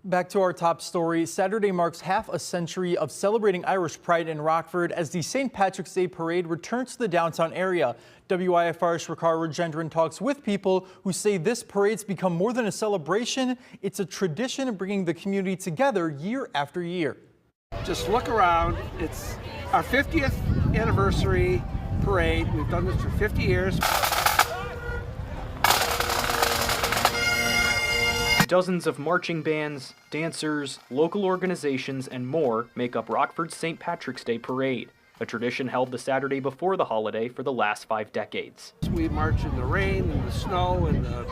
Back to our top story. Saturday marks half a century of celebrating Irish pride in Rockford as the St. Patrick's Day parade returns to the downtown area. WIFR's Rajendran talks with people who say this parade's become more than a celebration. It's a tradition of bringing the community together year after year. Just look around. It's our 50th anniversary parade. We've done this for 50 years. Dozens of marching bands, dancers, local organizations, and more make up Rockford's St. Patrick's Day Parade, a tradition held the Saturday before the holiday for the last 5 decades. We march in the rain and the snow and the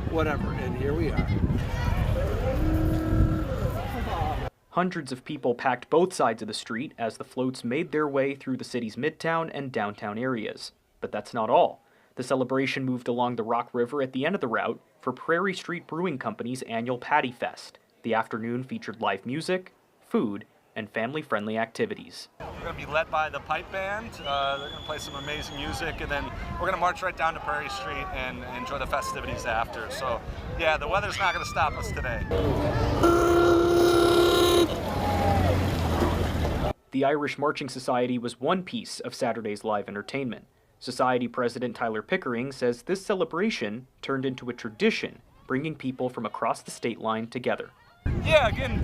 whatever, and here we are. Hundreds of people packed both sides of the street as the floats made their way through the city's midtown and downtown areas. But that's not all. The celebration moved along the Rock River at the end of the route for Prairie Street Brewing Company's annual Patty Fest. The afternoon featured live music, food, and family-friendly activities. We're going to be led by the pipe band. They're going to play some amazing music, and then we're going to march right down to Prairie Street and enjoy the festivities after. So, yeah, the weather's not going to stop us today. The Irish Marching Society was one piece of Saturday's live entertainment. Society President Tyler Pickering says this celebration turned into a tradition, bringing people from across the state line together. Yeah, again,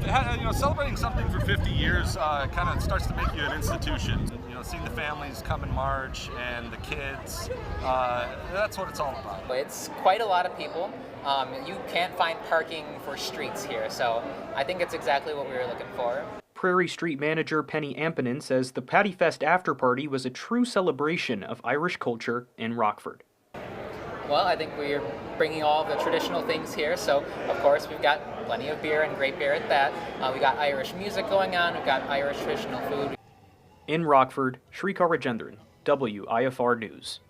celebrating something for 50 years kind of starts to make you an institution. Seeing the families come and march and the kids, that's what it's all about. It's quite a lot of people. You can't find parking for streets here, so I think it's exactly what we were looking for. Prairie Street manager Penny Ampinen says the Patty Fest after-party was a true celebration of Irish culture in Rockford. Well, I think we're bringing all the traditional things here, so of course we've got plenty of beer and great beer at that. We got Irish music going on, we've got Irish traditional food. In Rockford, Rajendran, WIFR News.